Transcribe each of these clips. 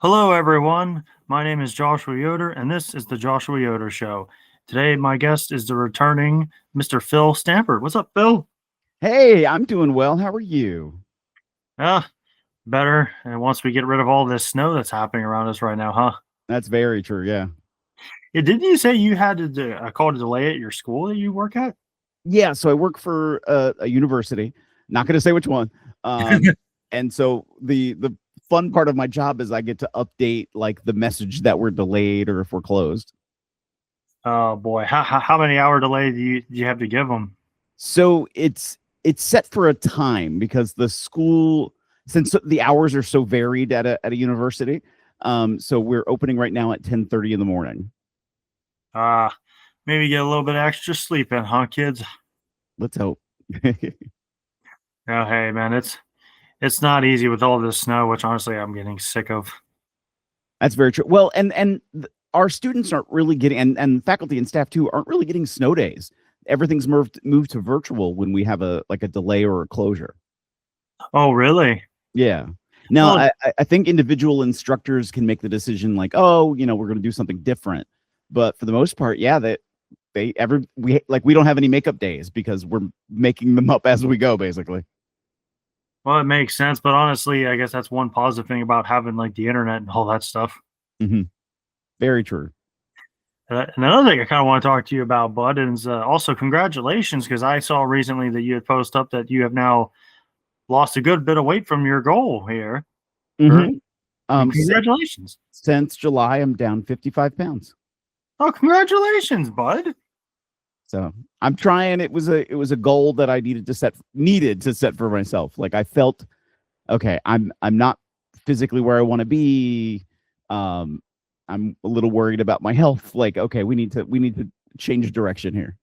Hello, everyone. My name is Joshua Yoder, and this is the Joshua Yoder Show. Today, my guest is the returning Mr. Phil Stamford. What's up, Phil? Hey, I'm doing well. How are you? Ah, better. And once we get rid of all this snow that's happening around us right now, huh? That's very true. Yeah. Yeah, didn't you say you had a call to delay at your school that you work at? Yeah. So I work for a university. Not going to say which one. Um, and so the fun part of my job is I get to update like the message that we're delayed or if we're closed. Oh boy, how many hour delay do you have to give them? So it's set for a time because the school, since the hours are so varied at a university. So we're opening right now at 10:30 in the morning. Ah, maybe get a little bit extra sleep in, huh, kids? Let's hope. Oh, hey, man, it's not easy with all this snow, which honestly I'm getting sick of. That's very true. Well, our students aren't really getting, and faculty and staff too aren't really getting snow days. Everything's moved to virtual when we have a delay or a closure. Oh, really? Yeah. Now, Well, I think individual instructors can make the decision, like, oh, we're going to do something different. But for the most part, yeah, that we don't have any makeup days because we're making them up as we go, basically. Well, it makes sense, but honestly, I guess that's one positive thing about having like the internet and all that stuff. Hmm. Very true. And another thing I kind of want to talk to you about, Bud, is also congratulations because I saw recently that you had posted up that you have now lost a good bit of weight from your goal here. Hmm. And S- congratulations! since July, I'm down 55 pounds. Oh, congratulations, Bud! So I'm trying. It was a goal that I needed to set for myself. Like I felt, okay, I'm not physically where I want to be. Um, I'm a little worried about my health. Like, okay, we need to change direction here.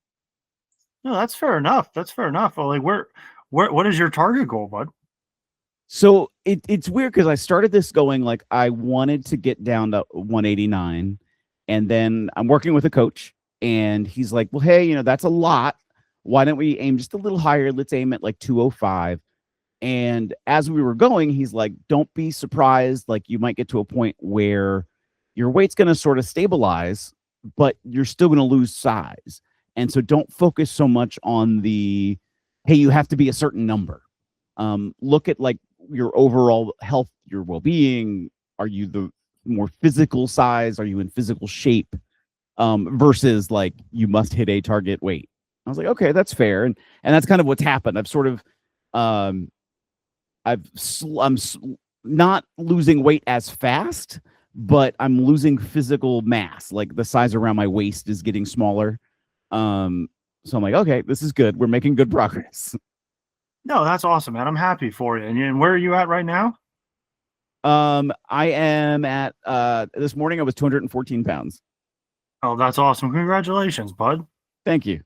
No, that's fair enough. That's fair enough. Well, like, what is your target goal, Bud? So it's weird because I started this going like I wanted to get down to 189, and then I'm working with a coach, and he's like, "Well, hey, that's a lot. Why don't we aim just a little higher? Let's aim at like 205." And as we were going, he's like, "Don't be surprised. Like you might get to a point where your weight's going to sort of stabilize, but you're still going to lose size. And so don't focus so much on the hey, you have to be a certain number. Look at like your overall health, your well-being. Are you the more physical size? Are you in physical shape? Versus like you must hit a target weight." I was like, okay, that's fair, and that's kind of what's happened. I've sort of um, I'm not losing weight as fast, but I'm losing physical mass. Like the size around my waist is getting smaller. So I'm like, okay, this is good. We're making good progress. No, that's awesome, man. I'm happy for you. And where are you at right now? I am at this morning I was 214 pounds. Oh, that's awesome. Congratulations, Bud. Thank you.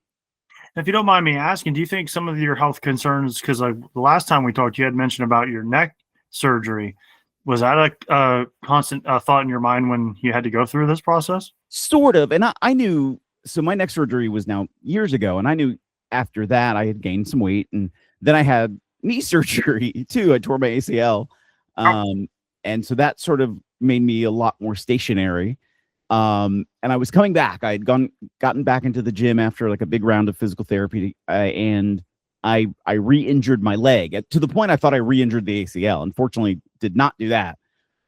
If you don't mind me asking, do you think some of your health concerns, because like the last time we talked, you had mentioned about your neck surgery. Was that a constant thought in your mind when you had to go through this process? Sort of. And I knew, so my neck surgery was now years ago, and I knew after that I had gained some weight, and then I had knee surgery too. I tore my ACL. Oh, Um, and so that sort of made me a lot more stationary. And I was coming back. I had gotten back into the gym after like a big round of physical therapy, and I re-injured my leg to the point I thought I re-injured the ACL. Unfortunately, did not do that.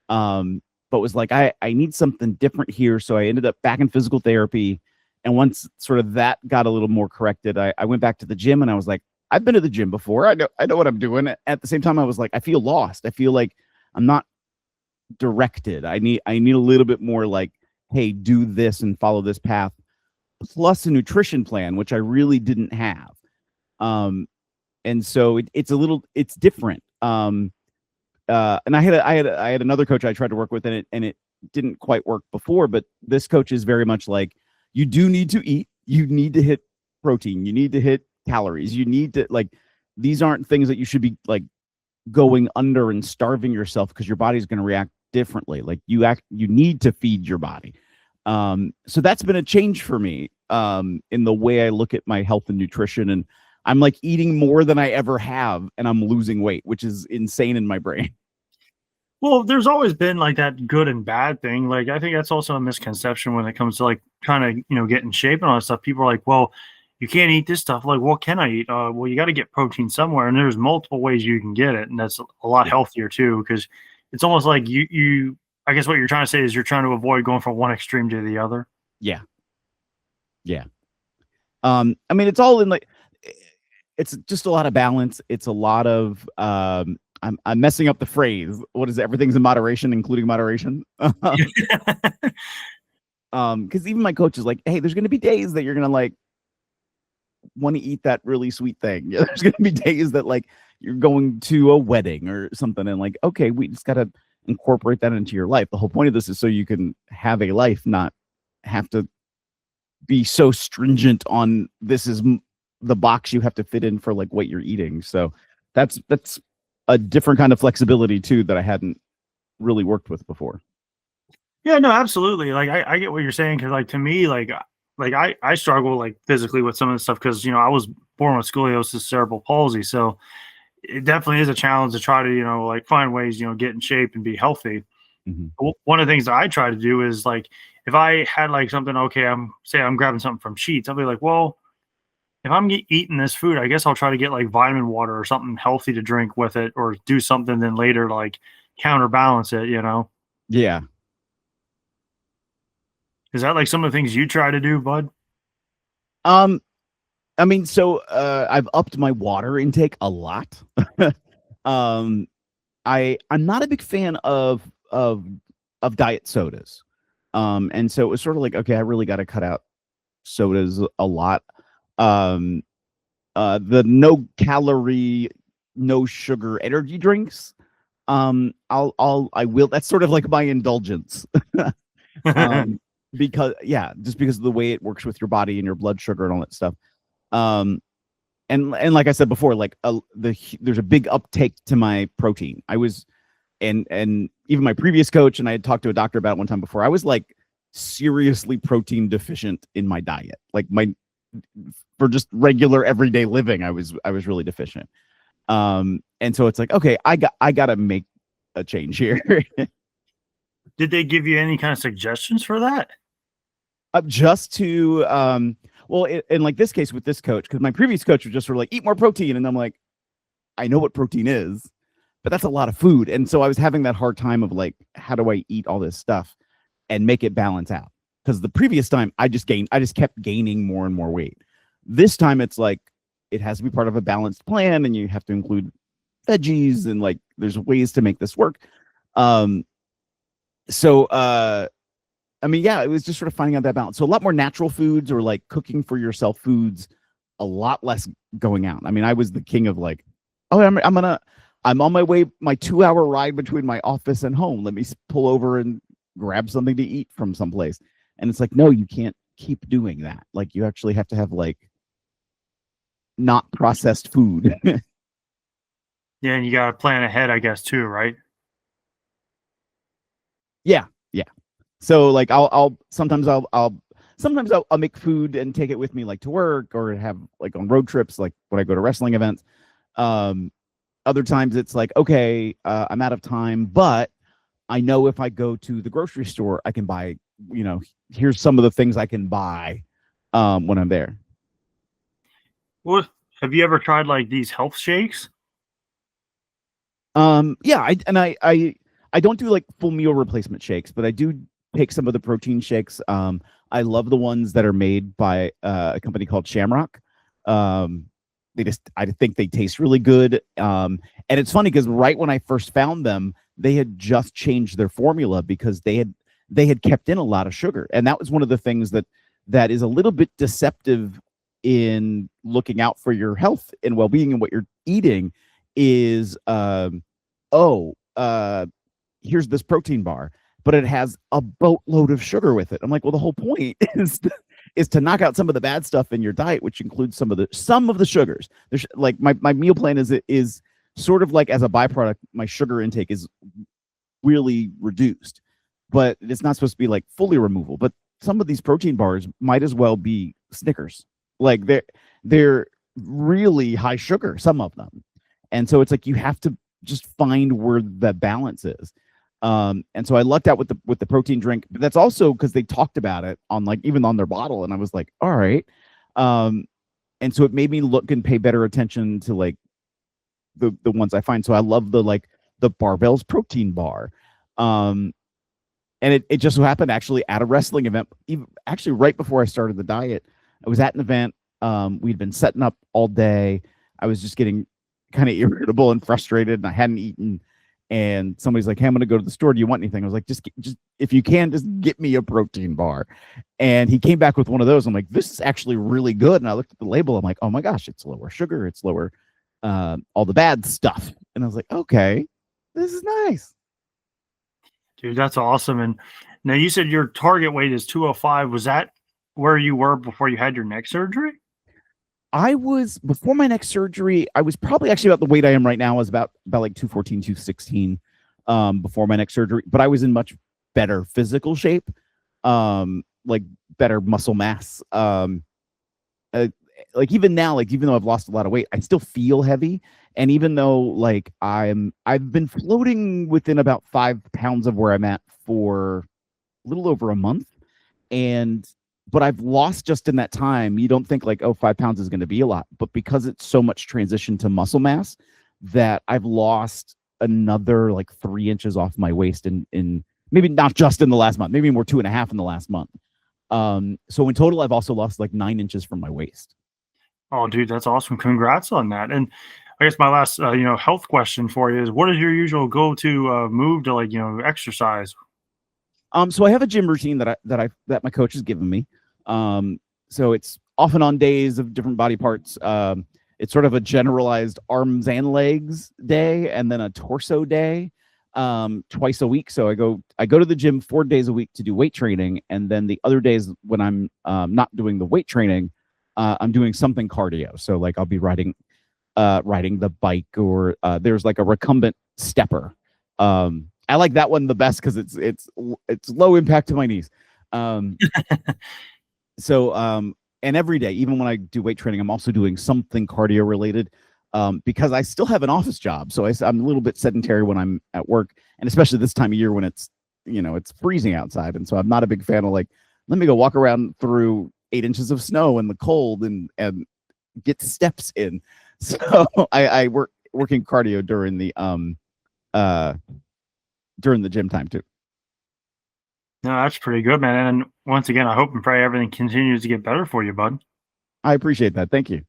But was like I need something different here, so I ended up back in physical therapy. And once sort of that got a little more corrected, I went back to the gym, and I was like, I've been to the gym before. I know what I'm doing. At the same time, I was like, I feel lost. I feel like I'm not directed. I need a little bit more like, hey, do this and follow this path, plus a nutrition plan, which I really didn't have. Um, and so it's different. And I had another coach I tried to work with, and it didn't quite work before, but this coach is very much like, you do need to eat, you need to hit protein, you need to hit calories, you need to like, these aren't things that you should be like going under and starving yourself because your body's going to react differently. Like you need to feed your body. So that's been a change for me in the way I look at my health and nutrition. And I'm like eating more than I ever have, and I'm losing weight, which is insane in my brain. Well, there's always been like that good and bad thing. Like I think that's also a misconception when it comes to like trying to, get in shape and all that stuff. People are like, well, you can't eat this stuff. Like, what can I eat? Well, you got to get protein somewhere, and there's multiple ways you can get it, and that's a lot Yeah. healthier too. Because it's almost like you. I guess what you're trying to say is you're trying to avoid going from one extreme to the other. Yeah. Yeah. I mean, it's all in like, it's just a lot of balance. It's a lot of, I'm messing up the phrase. What is it? Everything's in moderation, including moderation. Because even my coach is like, hey, there's going to be days that you're going to like want to eat that really sweet thing. Yeah, there's going to be days that like you're going to a wedding or something, and like, okay, we just got to incorporate that into your life. The whole point of this is so you can have a life, not have to be so stringent on this is the box you have to fit in for like what you're eating. So that's a different kind of flexibility too that I hadn't really worked with before. Yeah, no, absolutely. Like I get what you're saying because like to me, like I struggle like physically with some of the stuff because I was born with scoliosis, cerebral palsy, so it definitely is a challenge to try to like find ways get in shape and be healthy. Mm-hmm. One of the things that I try to do is like if I had like something, okay, I'm grabbing something from Sheets, I'll be like, well, if I'm eating this food, I guess I'll try to get like vitamin water or something healthy to drink with it, or do something then later like counterbalance it. Yeah. Is that like some of the things you try to do, bud? Um, I mean, so I've upped my water intake a lot. um, I'm not a big fan of diet sodas. And so it was sort of like, okay, I really got to cut out sodas a lot. The no calorie, no sugar energy drinks. I will. That's sort of like my indulgence. Because just because of the way it works with your body and your blood sugar and all that stuff. And like I said before, like there's a big uptake to my protein. I was, and even my previous coach and I had talked to a doctor about it one time before. I was like seriously protein deficient in my diet. Like for just regular everyday living, I was really deficient. And so it's like, okay, I got to make a change here. Did they give you any kind of suggestions for that? Just to well, in like this case with this coach, because my previous coach was just sort of like eat more protein, and I'm like, I know what protein is, but that's a lot of food, and so I was having that hard time of like, how do I eat all this stuff and make it balance out? Because the previous time I just kept gaining more and more weight. This time it's like it has to be part of a balanced plan, and you have to include veggies and like there's ways to make this work. So I mean, yeah, it was just sort of finding out that balance. So a lot more natural foods or like cooking for yourself foods, a lot less going out. I mean, I was the king of like, oh, I'm on my way, my 2-hour ride between my office and home. Let me pull over and grab something to eat from someplace. And it's like, no, you can't keep doing that. Like you actually have to have like not processed food. Yeah, and you got to plan ahead, I guess, too, right? Yeah. So like I'll sometimes I'll make food and take it with me like to work or have like on road trips, like when I go to wrestling events. Other times it's like, okay, I'm out of time, but I know if I go to the grocery store, I can buy, here's some of the things I can buy when I'm there. Well, have you ever tried like these health shakes? Yeah, I don't do like full meal replacement shakes, but I do take some of the protein shakes. I love the ones that are made by a company called Shamrock. I think they taste really good. And it's funny because right when I first found them, they had just changed their formula because they had kept in a lot of sugar, and that was one of the things that is a little bit deceptive in looking out for your health and well-being and what you're eating is here's this protein bar, but it has a boatload of sugar with it. I'm like, well, the whole point is to knock out some of the bad stuff in your diet, which includes some of the sugars. There's like my meal plan is sort of like as a byproduct, my sugar intake is really reduced, but it's not supposed to be like fully removal. But some of these protein bars might as well be Snickers. Like they're really high sugar, some of them. And so it's like you have to just find where the balance is. And so I lucked out with the protein drink, but that's also because they talked about it on like even on their bottle, and I was like, all right. And so it made me look and pay better attention to like the ones I find. So I love the Barbell's protein bar. And it just so happened actually at a wrestling event, actually right before I started the diet, I was at an event. We'd been setting up all day. I was just getting kind of irritable and frustrated, and I hadn't eaten. And somebody's like, "Hey, I'm going to go to the store. Do you want anything?" I was like, just if you can, just get me a protein bar." And he came back with one of those. I'm like, "This is actually really good." And I looked at the label. I'm like, "Oh my gosh, it's lower sugar. It's lower all the bad stuff." And I was like, "Okay, this is nice." Dude, that's awesome. And now you said your target weight is 205. Was that where you were before you had your neck surgery? I was before my neck surgery. I was probably actually about the weight I am right now. I was about like 214, 216 before my neck surgery, but I was in much better physical shape, like better muscle mass. Like even now, like even though I've lost a lot of weight, I still feel heavy. And even though like I've been floating within about 5 pounds of where I'm at for a little over a month, but I've lost just in that time. You don't think like, oh, 5 pounds is going to be a lot, but because it's so much transition to muscle mass, that I've lost another like 3 inches off my waist in maybe not just in the last month, maybe more 2.5 in the last month. So in total, I've also lost like 9 inches from my waist. Oh, dude, that's awesome. Congrats on that. And I guess my last, health question for you is, what is your usual go-to move to exercise? So I have a gym routine that my coach has given me. So it's often on days of different body parts. It's sort of a generalized arms and legs day, and then a torso day, twice a week. So I go to the gym 4 days a week to do weight training, and then the other days when I'm not doing the weight training, I'm doing something cardio. So like I'll be riding the bike, or there's like a recumbent stepper. I like that one the best because it's low impact to my knees. And every day, even when I do weight training, I'm also doing something cardio related, because I still have an office job. So I'm a little bit sedentary when I'm at work, and especially this time of year when it's freezing outside. And so I'm not a big fan of like, let me go walk around through 8 inches of snow in the cold and get steps in. So I working cardio during the gym time too. No, that's pretty good, man. And once again, I hope and pray everything continues to get better for you, bud. I appreciate that. Thank you.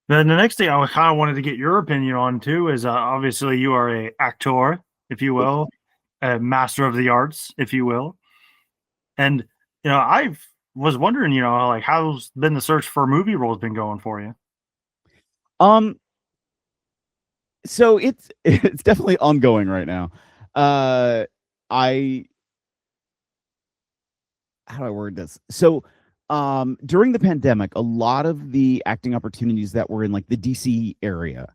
Then the next thing I kind of wanted to get your opinion on too is obviously you are a actor, if you will, a master of the arts, if you will. And I was wondering, like how's been the search for movie roles been going for you? So it's definitely ongoing right now. How do I word this? So during the pandemic, a lot of the acting opportunities that were in like the DC area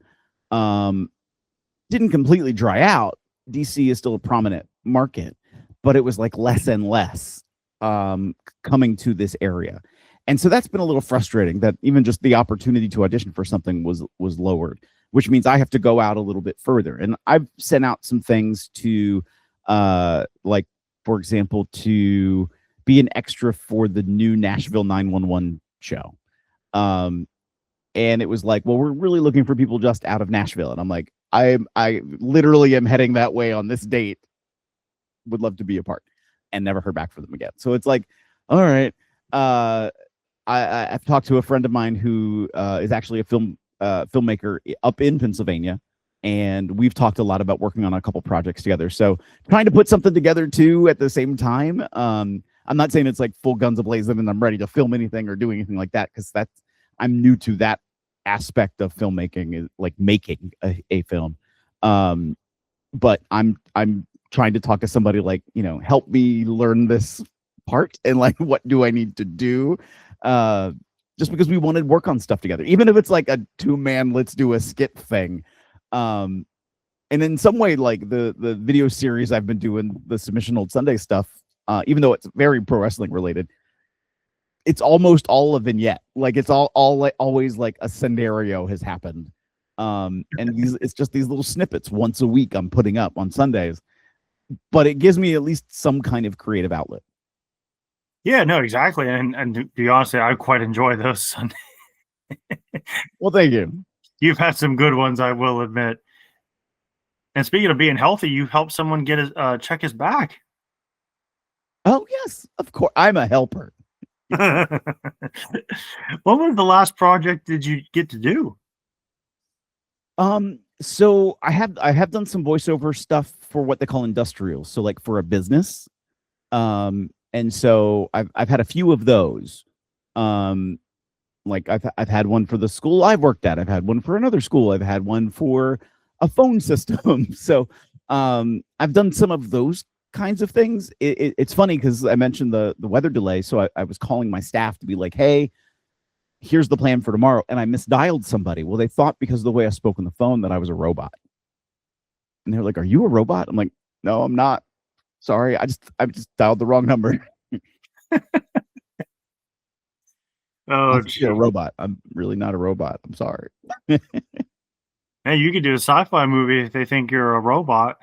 didn't completely dry out. DC is still a prominent market, but it was like less and less coming to this area. And so that's been a little frustrating that even just the opportunity to audition for something was lowered, which means I have to go out a little bit further. And I've sent out some things to like, for example, to be an extra for the new Nashville 911 show. And it was like, well, we're really looking for people just out of Nashville. And I'm like, I literally am heading that way on this date. Would love to be a part, and never heard back from them again. So it's like, all right. I've talked to a friend of mine who is actually a filmmaker up in Pennsylvania, and we've talked a lot about working on a couple projects together. So trying to put something together too at the same time. I'm not saying it's like full guns a-blazing and I'm ready to film anything or do anything like that, because I'm new to that aspect of filmmaking, like making a film. But I'm trying to talk to somebody like, help me learn this part, and like, what do I need to do? Just because we wanted to work on stuff together, even if it's like a 2-man, let's do a skit thing. And in some way, like the video series I've been doing, the Submission Old Sunday stuff, even though it's very pro wrestling related, it's almost all a vignette. Like it's all like always like a scenario has happened. And it's just these little snippets once a week I'm putting up on Sundays. but it gives me at least some kind of creative outlet. Yeah, no, exactly. And to be honest, I quite enjoy those. Well, thank you. You've had some good ones, I will admit. And speaking of being healthy, you helped someone get his check his back. Oh yes, of course. I'm a helper. What was the last project did you get to do? So I have done some voiceover stuff for what they call industrials. So like for a business. And so I've had a few of those. Um, like I've had one for the school I've worked at. I've had one for another school. I've had one for a phone system. So I've done some of those kinds of things. It's funny because I mentioned the weather delay. So I was calling my staff to be like, hey, here's the plan for tomorrow. And I misdialed somebody. Well, they thought because of the way I spoke on the phone that I was a robot. And they're like, are you a robot? I'm like, no, I'm not. Sorry. I just dialed the wrong number. Oh, You're a gee. robot. I'm really not a robot. I'm sorry. Hey, you could do a sci-fi movie if they think you're a robot.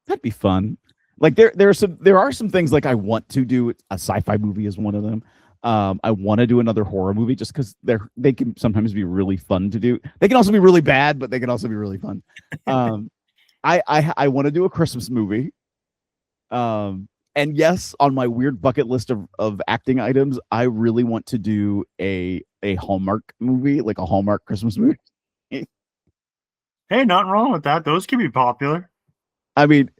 That'd be fun. Like there are some things like I want to do. A sci-fi movie is one of them. I want to do another horror movie just because they can sometimes be really fun to do. They can also be really bad, but they can also be really fun. I want to do a Christmas movie. And yes, on my weird bucket list of acting items, I really want to do a Hallmark movie, like a Hallmark Christmas movie. Hey, nothing wrong with that. Those can be popular. I mean,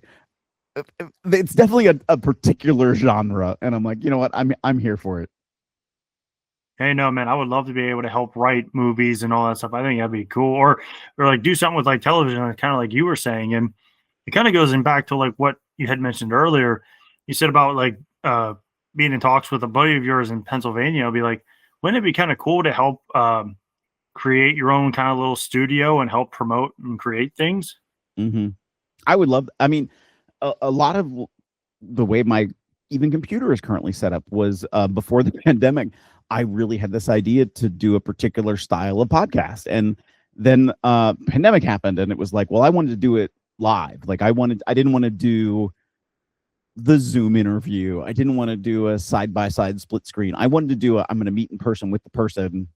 it's definitely a particular genre, and I'm like, you know what, I'm here for it. Hey, no, man, I would love to be able to help write movies and all that stuff. I think that'd be cool. Or like do something with like television, kind of like you were saying. And it kind of goes in back to like what you had mentioned earlier. You said about like being in talks with a buddy of yours in Pennsylvania. I'll be like, wouldn't it be kind of cool to help create your own kind of little studio and help promote and create things? Mm-hmm. I would love. I mean, a lot of the way my even computer is currently set up was before the pandemic. I really had this idea to do a particular style of podcast, and then pandemic happened, and it was like, well, I wanted to do it live. Like I didn't want to do the Zoom interview. I didn't want to do a side by side split screen. I wanted to do I'm going to meet in person with the person,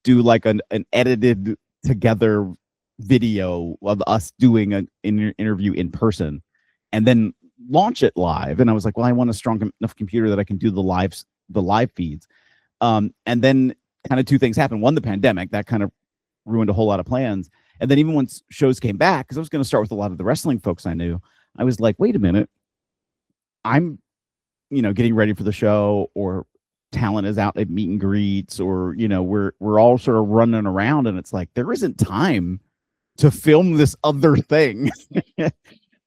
do like an edited together video of us doing an interview in person and then launch it live. And I was like, well, I want a strong enough computer that I can do the live feeds. And then kind of two things happened. One, the pandemic that kind of ruined a whole lot of plans. And then even once shows came back, because I was going to start with a lot of the wrestling folks I knew, I was like, wait a minute, I'm getting ready for the show, or talent is out at meet and greets, or we're all sort of running around, and it's like there isn't time to film this other thing.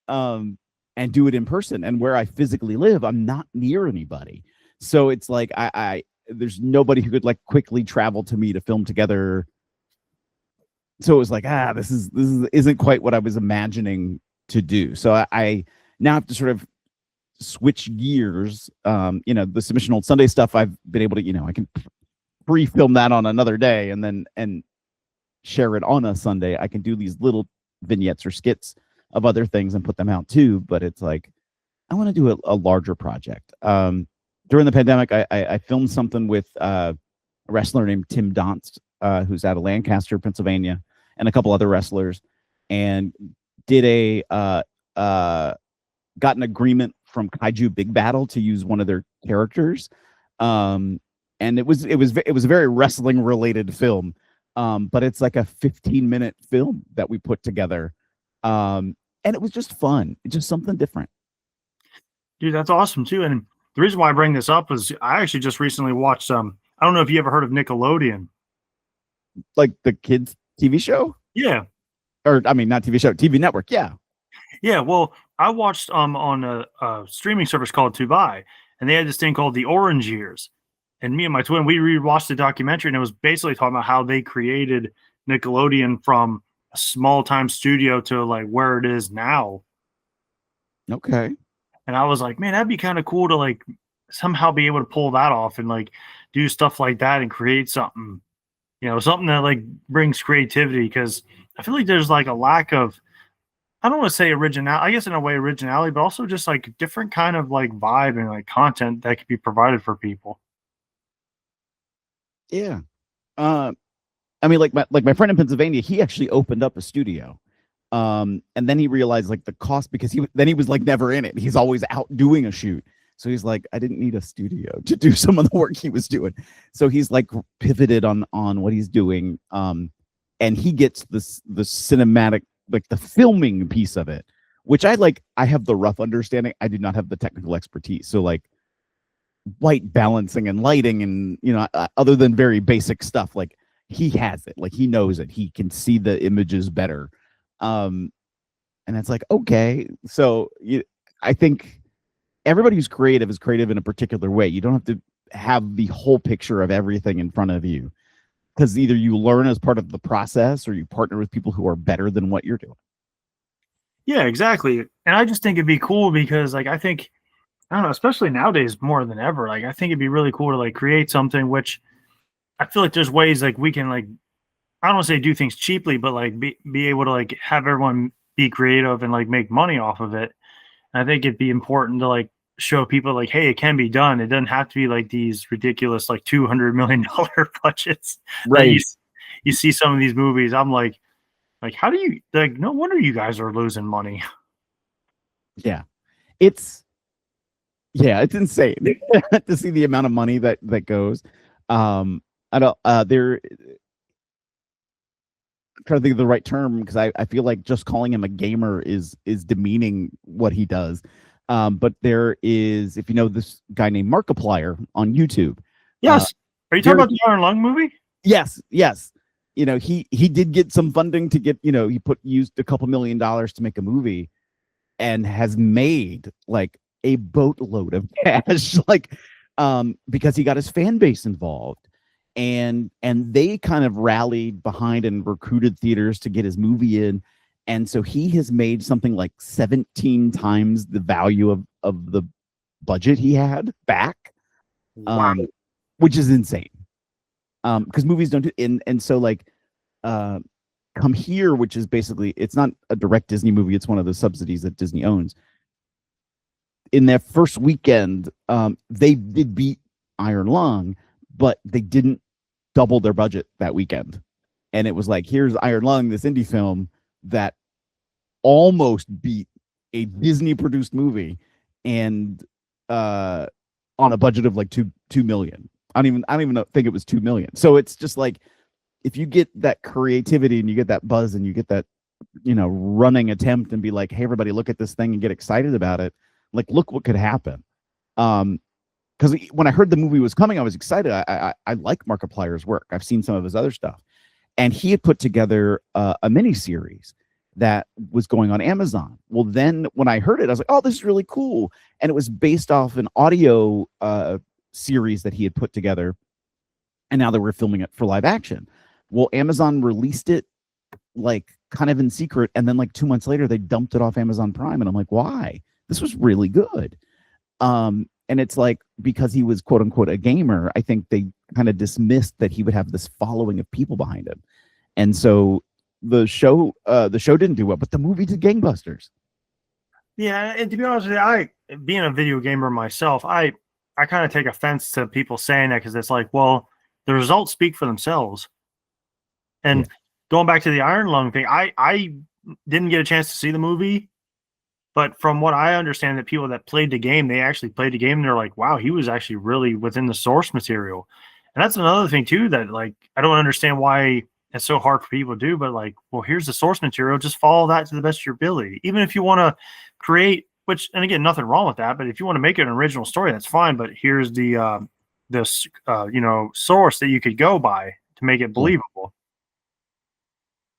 And do it in person. And where I physically live, I'm not near anybody, so it's like I there's nobody who could like quickly travel to me to film together. So it was like, this isn't quite what I was imagining to do. So I now have to sort of switch gears. The Submission Old Sunday stuff, I've been able to, I can pre-film that on another day and share it on a Sunday. I can do these little vignettes or skits of other things and put them out too. But it's like, I want to do a larger project. During the pandemic, I filmed something with a wrestler named Tim Donst, who's out of Lancaster, Pennsylvania, and a couple other wrestlers, and did got an agreement from Kaiju Big Battel to use one of their characters. And it was a very wrestling related film. But it's like a 15-minute film that we put together. And it was just fun. It's just something different. Dude, that's awesome too. And the reason why I bring this up is I actually just recently watched I don't know if you ever heard of Nickelodeon. Like the kids TV show? Yeah. Or I mean, not TV show, TV network. Yeah. Yeah. Well, I watched on a streaming service called Tubi, and they had this thing called The Orange Years. And me and my twin, we rewatched the documentary, and it was basically talking about how they created Nickelodeon from a small time studio to like where it is now. Okay. And I was like, man, that'd be kind of cool to like somehow be able to pull that off and like do stuff like that and create something, something that like brings creativity. Cause I feel like there's like a lack of I don't want to say original, I guess in a way originality, but also just like different kind of like vibe and like content that could be provided for people. Yeah. Uh, I mean, like my friend in Pennsylvania, he actually opened up a studio. And then he realized like the cost because he was like never in it. He's always out doing a shoot. So he's like, I didn't need a studio to do some of the work he was doing. So he's like pivoted on what he's doing. And he gets the cinematic, like the filming piece of it, which I like. I have the rough understanding. I do not have the technical expertise. So like white balancing and lighting and other than very basic stuff, like he has it, like he knows it, he can see the images better. And it's like, okay, so I think everybody who's creative is creative in a particular way. You don't have to have the whole picture of everything in front of you, because either you learn as part of the process or you partner with people who are better than what you're doing. Yeah, exactly. And I just think it'd be cool because like I think, I don't know, especially nowadays more than ever, like I think it'd be really cool to like create something which I feel like there's ways like we can like, I don't want to say do things cheaply, but like be able to like have everyone be creative and like make money off of it. And I think it'd be important to like show people like, hey, it can be done. It doesn't have to be like these ridiculous like $200 million budgets that Right. you see some of these movies. I'm like how do you like? No wonder you guys are losing money. Yeah. It's insane to see the amount of money that goes. I don't there I'm trying to think of the right term, because I feel like just calling him a gamer is demeaning what he does. But there is, if you know this guy named Markiplier on YouTube. Yes. Are you talking about the Iron Lung movie? Yes. He did get some funding to get, he used a couple $1 million to make a movie, and has made like a boatload of cash, like because he got his fan base involved, and they kind of rallied behind and recruited theaters to get his movie in. And so he has made something like 17 times the value of the budget he had back. Wow. Which is insane. Because movies don't do, and so like Come Here, which is basically, it's not a direct Disney movie, it's one of the subsidies that Disney owns. In their first weekend, they did beat Iron Lung, but they didn't double their budget that weekend. And it was like, here's Iron Lung, this indie film that almost beat a Disney produced movie, and on a budget of like two million. I don't even think it was 2 million. So it's just like, if you get that creativity and you get that buzz and you get that, running attempt and be like, hey, everybody, look at this thing and get excited about it. Like, look what could happen. Because when I heard the movie was coming, I was excited. I like Markiplier's work. I've seen some of his other stuff, and he had put together a mini series that was going on Amazon. Well, then when I heard it, I was like, oh, this is really cool. And it was based off an audio series that he had put together, and now they were filming it for live action. Well, Amazon released it like kind of in secret, and then like 2 months later they dumped it off Amazon Prime, and I'm like, why? This was really good. And it's like, because he was quote unquote a gamer, I think they kind of dismissed that he would have this following of people behind him. And so the show didn't do well, but the movie did gangbusters. Yeah, and to be honest with you, I, being a video gamer myself, I kind of take offense to people saying that, because it's like, well, the results speak for themselves. And Yeah. Going back to the Iron Lung thing, I didn't get a chance to see the movie, but from what I understand, that people that played the game, they actually played the game, and they're like, wow, he was actually really within the source material. And that's another thing too, that like, I don't understand why it's so hard for people to do, but like, well, here's the source material, just follow that to the best of your ability. Even if you want to create, which, and again, nothing wrong with that, but if you want to make an original story, that's fine. But here's the source that you could go by to make it believable.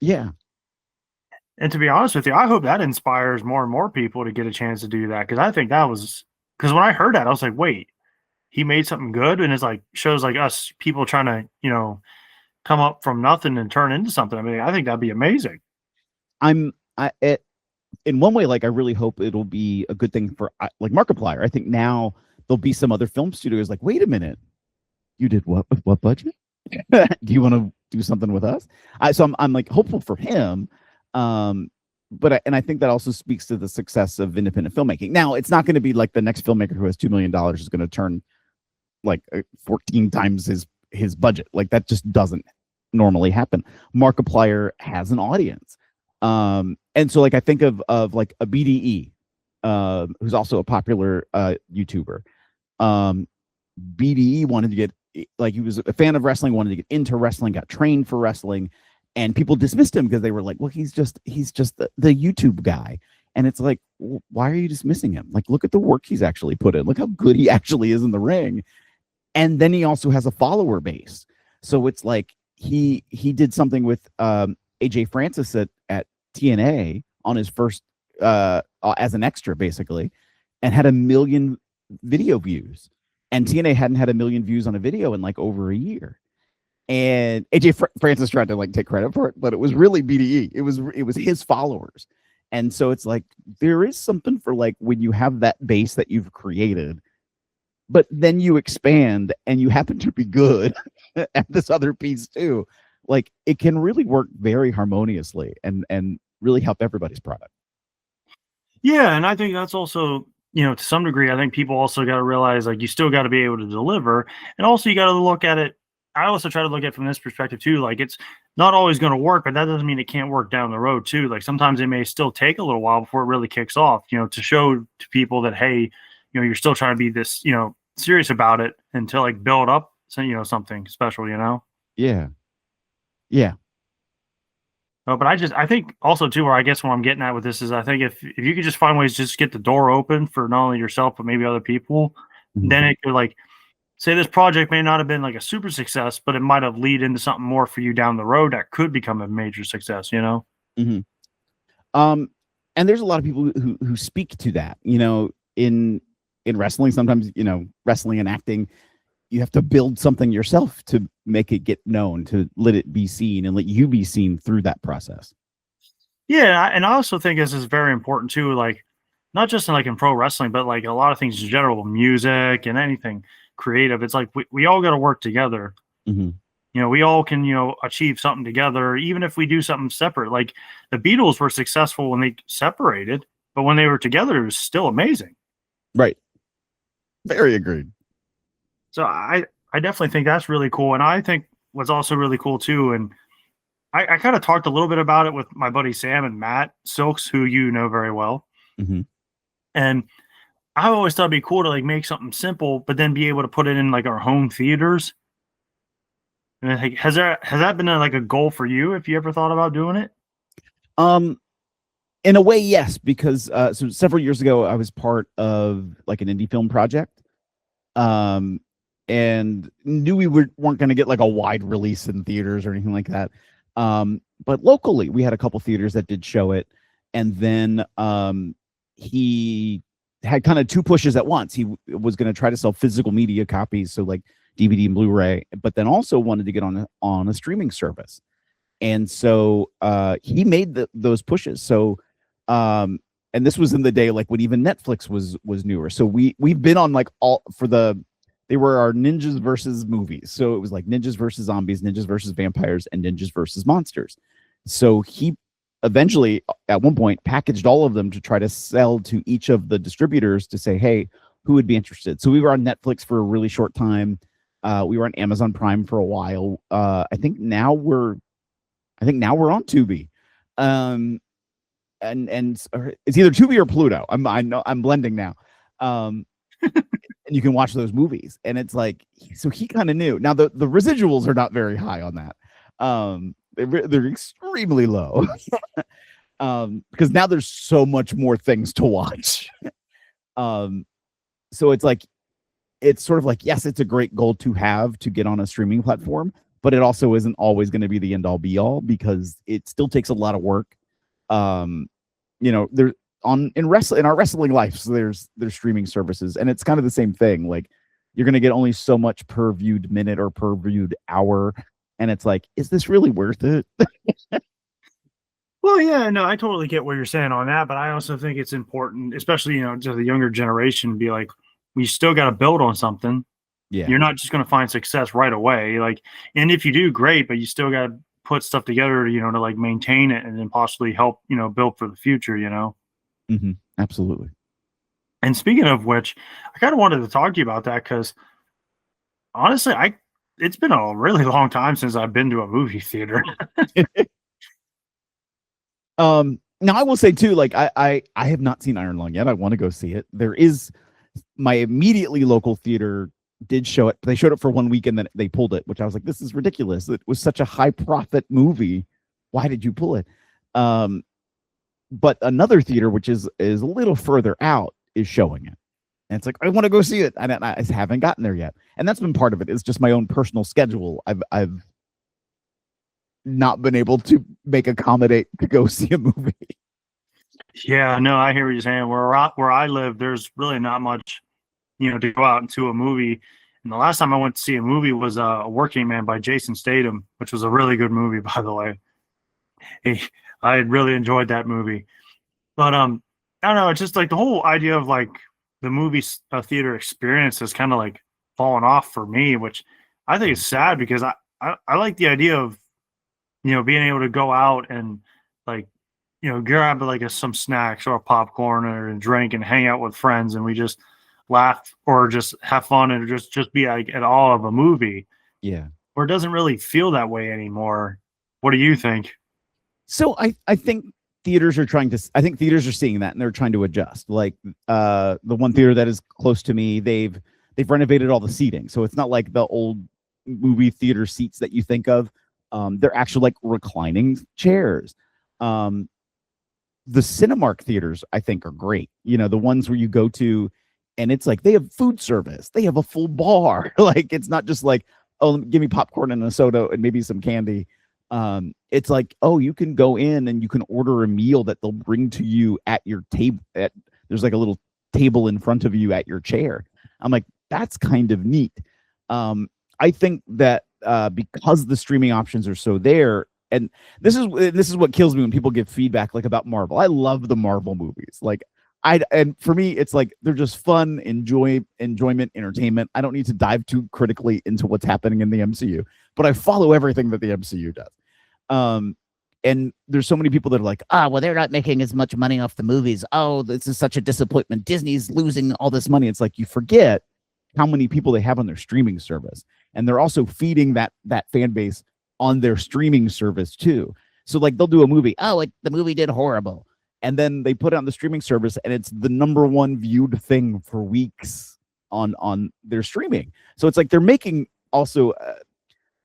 Yeah. And to be honest with you, I hope that inspires more and more people to get a chance to do that. Cause I think that was, because when I heard that, I was like, wait, he made something good. And it's like, shows like us people trying to, come up from nothing and turn into something. I mean, I think that'd be amazing. In one way, like, I really hope it'll be a good thing for like Markiplier. I think now there'll be some other film studios like, wait a minute, you did what with what budget? Do you want to do something with us? So I'm like hopeful for him. and I think that also speaks to the success of independent filmmaking. Now, it's not going to be like the next filmmaker who has $2 million is going to turn like 14 times his budget. Like that just doesn't normally happen. Markiplier has an audience. And so like I think of like a BDE, who's also a popular YouTuber. BDE wanted to get, like, he was a fan of wrestling, wanted to get into wrestling, got trained for wrestling, and people dismissed him because they were like, well, he's just the YouTube guy. And it's like, why are you dismissing him? Like, look at the work he's actually put in. Look how good he actually is in the ring. And then he also has a follower base. So it's like he did something with AJ Francis at TNA on his first as an extra, basically, and had 1 million video views. And TNA hadn't had 1 million views on a video in like over a year. And AJ Francis tried to like take credit for it, but it was really BDE. It was his followers. And so it's like there is something for like when you have that base that you've created, but then you expand and you happen to be good at this other piece too. Like it can really work very harmoniously and really help everybody's product. Yeah, and I think that's also, to some degree, I think people also got to realize like you still got to be able to deliver, and also you got to look at it. I also try to look at it from this perspective too. Like it's not always going to work, but that doesn't mean it can't work down the road too. Like sometimes it may still take a little while before it really kicks off. To show to people that hey, you're still trying to be this, serious about it, and to like build up, something special. Yeah. Yeah. No, but I think also too, where I guess what I'm getting at with this is I think if you could just find ways to just get the door open for not only yourself but maybe other people, then it could like say this project may not have been like a super success, but it might have lead into something more for you down the road that could become a major success. And there's a lot of people who speak to that. In wrestling, sometimes wrestling and acting, you have to build something yourself to make it get known, to let it be seen and let you be seen through that process. Yeah, and I also think this is very important too, like not just in pro wrestling, but like a lot of things in general, music and anything creative. It's like we all got to work together. We all can achieve something together, even if we do something separate. Like the Beatles were successful when they separated, but when they were together, it was still amazing. Right. Very agreed. So I definitely think that's really cool. And I think what's also really cool too, and I kind of talked a little bit about it with my buddy Sam and Matt Silks, who you know very well. And I always thought it'd be cool to like make something simple, but then be able to put it in like our home theaters. And I think has that been like a goal for you if you ever thought about doing it? In a way, yes, because so several years ago I was part of like an indie film project. And knew we weren't going to get like a wide release in theaters or anything like that. But locally, we had a couple theaters that did show it. And then he had kind of two pushes at once. He was going to try to sell physical media copies, so like DVD and Blu-ray, but then also wanted to get on a streaming service. And so he made those pushes. So and this was in the day like when even Netflix was newer. So we've been on like they were our ninjas versus movies. So it was like ninjas versus zombies, ninjas versus vampires, and ninjas versus monsters. So he eventually, at one point, packaged all of them to try to sell to each of the distributors to say, hey, who would be interested? So we were on Netflix for a really short time. We were on Amazon Prime for a while. I think now we're on Tubi. And it's either Tubi or Pluto. I'm blending now. And you can watch those movies, and it's like, so he kind of knew. Now the residuals are not very high on that. They're extremely low because now there's so much more things to watch. So it's like, it's sort of like, yes, it's a great goal to have to get on a streaming platform, but it also isn't always going to be the end all be all because it still takes a lot of work. There's in our wrestling lives, there's streaming services, and it's kind of the same thing. Like you're going to get only so much per viewed minute or per viewed hour, and it's like, is this really worth it? Well, yeah, no, I totally get what you're saying on that, but I also think it's important, especially to the younger generation, to be like, we still got to build on something. Yeah, you're not just going to find success right away. Like, and if you do, great, but you still got to put stuff together, to like maintain it and then possibly help, build for the future, Absolutely. And speaking of which, I kind of wanted to talk to you about that because honestly, it's been a really long time since I've been to a movie theater. Now I will say too, like I have not seen Iron Lung yet. I want to go see it. There is my immediately local theater did show it. They showed it for 1 week and then they pulled it, which I was like, this is ridiculous. It was such a high profit movie. Why did you pull it? But another theater, which is a little further out, is showing it. And it's like, I want to go see it. I haven't gotten there yet. And that's been part of it. It's just my own personal schedule. I've not been able to make accommodate to go see a movie. Yeah, no, I hear what you're saying. Where I live, there's really not much, to go out into a movie. And the last time I went to see a movie was A Working Man by Jason Statham, which was a really good movie, by the way. I really enjoyed that movie. But I don't know. It's just like the whole idea of like the movie theater experience has kind of like fallen off for me, which I think is sad because I like the idea of being able to go out and like grab like some snacks or a popcorn or a drink and hang out with friends, and we just laugh or just have fun and just be like at all of a movie. Yeah. Or it doesn't really feel that way anymore. What do you think? So I think theaters are theaters are seeing that and they're trying to adjust. Like the one theater that is close to me, they've renovated all the seating. So it's not like the old movie theater seats that you think of. They're actually like reclining chairs. The Cinemark theaters, I think, are great. The ones where you go to and it's like they have food service. They have a full bar. Like it's not just like, oh, give me popcorn and a soda and maybe some candy. It's like, oh, you can go in and you can order a meal that they'll bring to you at your table. There's like a little table in front of you at your chair. I'm like, that's kind of neat. I think that because the streaming options are so there, and this is what kills me when people give feedback like about Marvel. I love the Marvel movies. Like and for me, it's like they're just fun, enjoyment, entertainment. I don't need to dive too critically into what's happening in the MCU, but I follow everything that the MCU does. And there's so many people that are like, well, they're not making as much money off the movies. Oh, this is such a disappointment. Disney's losing all this money. It's like you forget how many people they have on their streaming service, and they're also feeding that fan base on their streaming service too. So like they'll do a movie, like the movie did horrible, and then they put it on the streaming service, and it's the #1 viewed thing for weeks on their streaming. So it's like they're making also.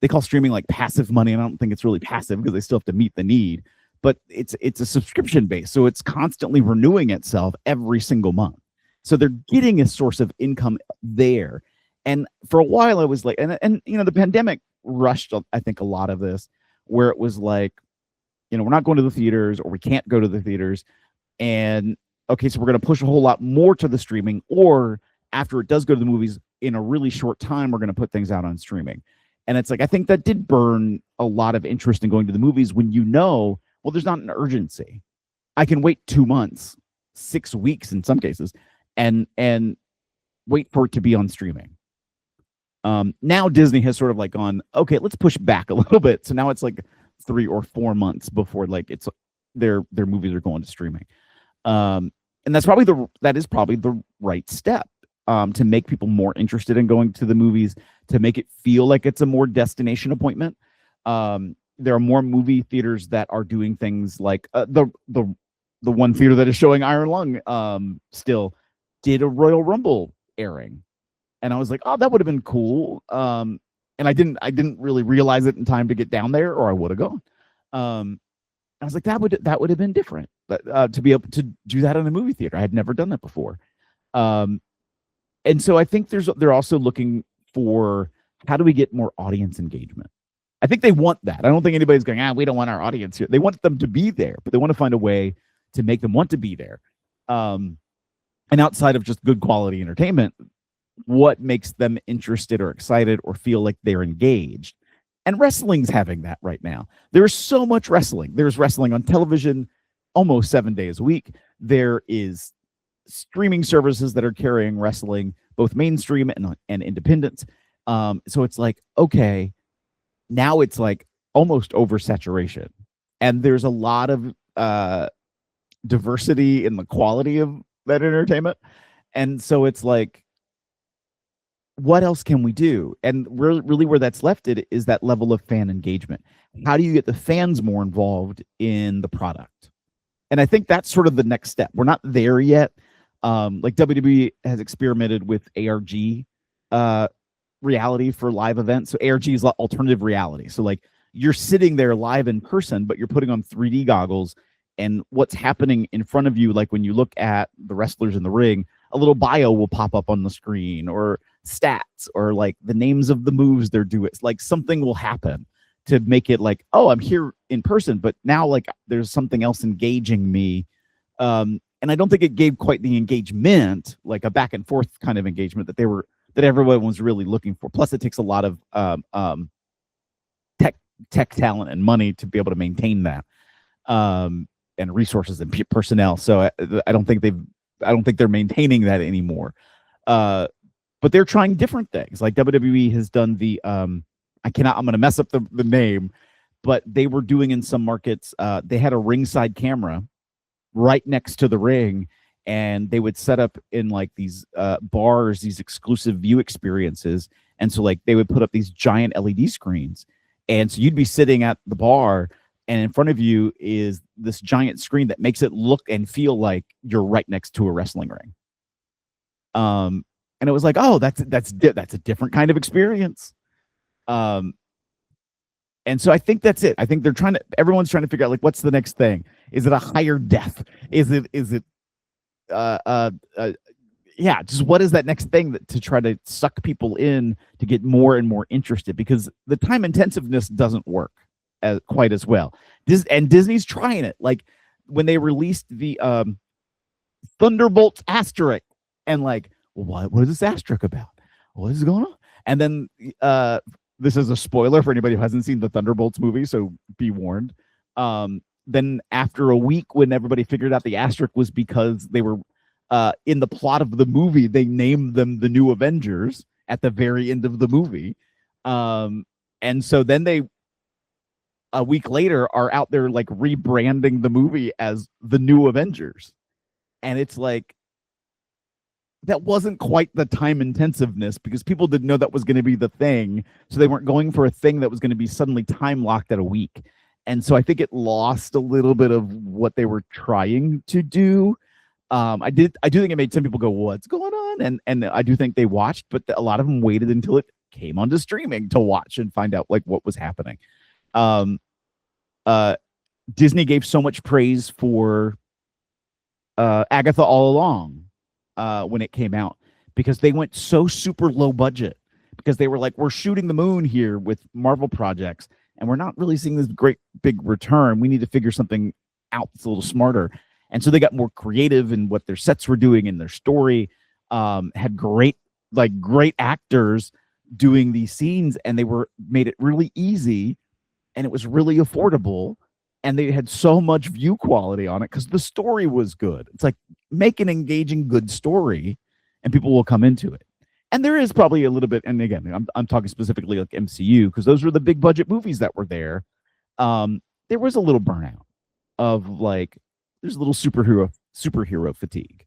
They call streaming like passive money, and I don't think it's really passive because they still have to meet the need. But it's a subscription base, so it's constantly renewing itself every single month. So they're getting a source of income there. And for a while, I was like, and the pandemic rushed, I think, a lot of this, where it was like, we're not going to the theaters, or we can't go to the theaters, and okay, so we're going to push a whole lot more to the streaming, or after it does go to the movies in a really short time, we're going to put things out on streaming. And it's like, I think that did burn a lot of interest in going to the movies when well, there's not an urgency. I can wait 2 months, 6 weeks in some cases, and wait for it to be on streaming. Now Disney has sort of like gone, okay, let's push back a little bit. So now it's like 3 or 4 months before like it's their movies are going to streaming. And that is probably the right step. To make people more interested in going to the movies, to make it feel like it's a more destination appointment. There are more movie theaters that are doing things like the one theater that is showing Iron Lung still did a Royal Rumble airing, and I was like, oh, that would have been cool. And I didn't really realize it in time to get down there, or I would have gone. I was like, that would have been different, but to be able to do that in a movie theater, I had never done that before. And so I think they're also looking for how do we get more audience engagement. I think they want that. I don't think anybody's going, we don't want our audience here. They want them to be there, but they want to find a way to make them want to be there. And outside of just good quality entertainment, what makes them interested or excited or feel like they're engaged? And wrestling's having that right now. There's so much wrestling. There's wrestling on television almost 7 days a week. There is streaming services that are carrying wrestling, both mainstream and independent. So it's like, okay, now it's like almost oversaturation, and there's a lot of diversity in the quality of that entertainment. And so it's like, what else can we do? And really where that's left it is that level of fan engagement. How do you get the fans more involved in the product? And I think that's sort of the next step. We're not there yet. Like WWE has experimented with ARG reality for live events. So ARG is alternative reality. So like you're sitting there live in person, but you're putting on 3D goggles, and what's happening in front of you, like when you look at the wrestlers in the ring, a little bio will pop up on the screen, or stats, or like the names of the moves they're doing. It's like something will happen to make it like, oh, I'm here in person, but now like there's something else engaging me. And I don't think it gave quite the engagement, like a back and forth kind of engagement that everyone was really looking for. Plus, it takes a lot of tech talent and money to be able to maintain that, and resources and personnel. So I don't think they're maintaining that anymore. But they're trying different things. Like WWE has done the I'm going to mess up the name, but they were doing in some markets, they had a ringside camera right next to the ring, and they would set up in like these bars, these exclusive view experiences. And so like they would put up these giant LED screens, and so you'd be sitting at the bar, and in front of you is this giant screen that makes it look and feel like you're right next to a wrestling ring. And it was like, oh, that's a different kind of experience. And so I think that's it. I think everyone's trying to figure out like, what's the next thing? Is it a higher def? Is it just what is that next thing to try to suck people in to get more and more interested? Because the time intensiveness doesn't work quite as well. And Disney's trying it. Like when they released the Thunderbolts asterisk, and like, what is this asterisk about? What is going on? And then this is a spoiler for anybody who hasn't seen the Thunderbolts movie, so be warned. Then after a week, when everybody figured out the asterisk was because they were in the plot of the movie, they named them the New Avengers at the very end of the movie. And so then they, a week later, are out there like rebranding the movie as the New Avengers. And it's like, that wasn't quite the time intensiveness, because people didn't know that was going to be the thing. So they weren't going for a thing that was going to be suddenly time locked at a week. And so I think it lost a little bit of what they were trying to do. I do think it made some people go, what's going on? And I do think they watched, but a lot of them waited until it came onto streaming to watch and find out like what was happening. Disney gave so much praise for Agatha All Along when it came out, because they went so super low budget, because they were like, we're shooting the moon here with Marvel projects, and we're not really seeing this great big return. We need to figure something out that's a little smarter. And so they got more creative in what their sets were doing in their story, had great actors doing these scenes, and they made it really easy, and it was really affordable, and they had so much view quality on it because the story was good. It's like, make an engaging, good story, and people will come into it. And there is probably a little bit, and again, I'm talking specifically like MCU, because those were the big budget movies that were there. There was a little burnout of like, there's a little superhero fatigue.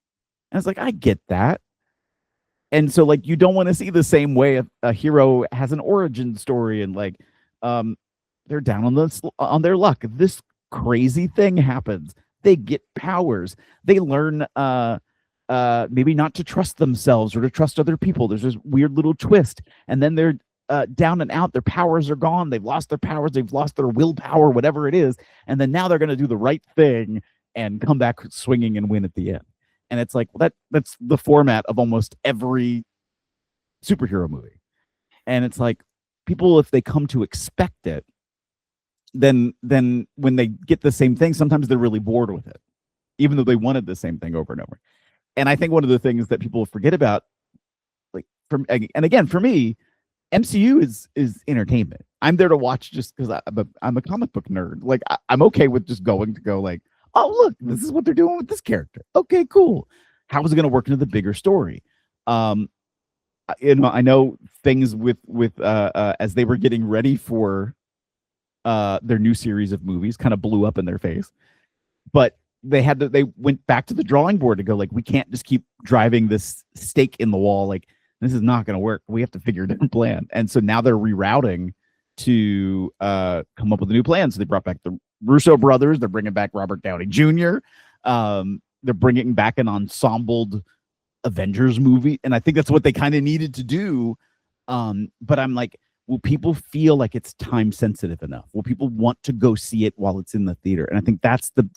And it's like, I get that. And so like, you don't want to see the same way a hero has an origin story, and like, they're down on their luck. This crazy thing happens. They get powers. They learn maybe not to trust themselves or to trust other people. There's this weird little twist, and then they're down and out. Their powers are gone. They've lost their powers. They've lost their willpower, whatever it is. And then now they're going to do the right thing and come back swinging and win at the end. And it's like, well, that's the format of almost every superhero movie. And it's like, people, if they come to expect it, then when they get the same thing, sometimes they're really bored with it, even though they wanted the same thing over and over. And I think one of the things that people forget about, like, for me, MCU is entertainment. I'm there to watch just because I'm a comic book nerd. Like, I'm okay with just going like, oh, look, this is what they're doing with this character. Okay, cool. How is it going to work into the bigger story? I know things with as they were getting ready for their new series of movies kind of blew up in their face. But they went back to the drawing board to go, like, we can't just keep driving this stake in the wall. Like, this is not going to work. We have to figure a different plan. And so now they're rerouting to come up with a new plan. So they brought back the Russo brothers. They're bringing back Robert Downey Jr. They're bringing back an ensembled Avengers movie. And I think that's what they kind of needed to do. But I'm like, will people feel like it's time sensitive enough? Will people want to go see it while it's in the theater? And I think that's the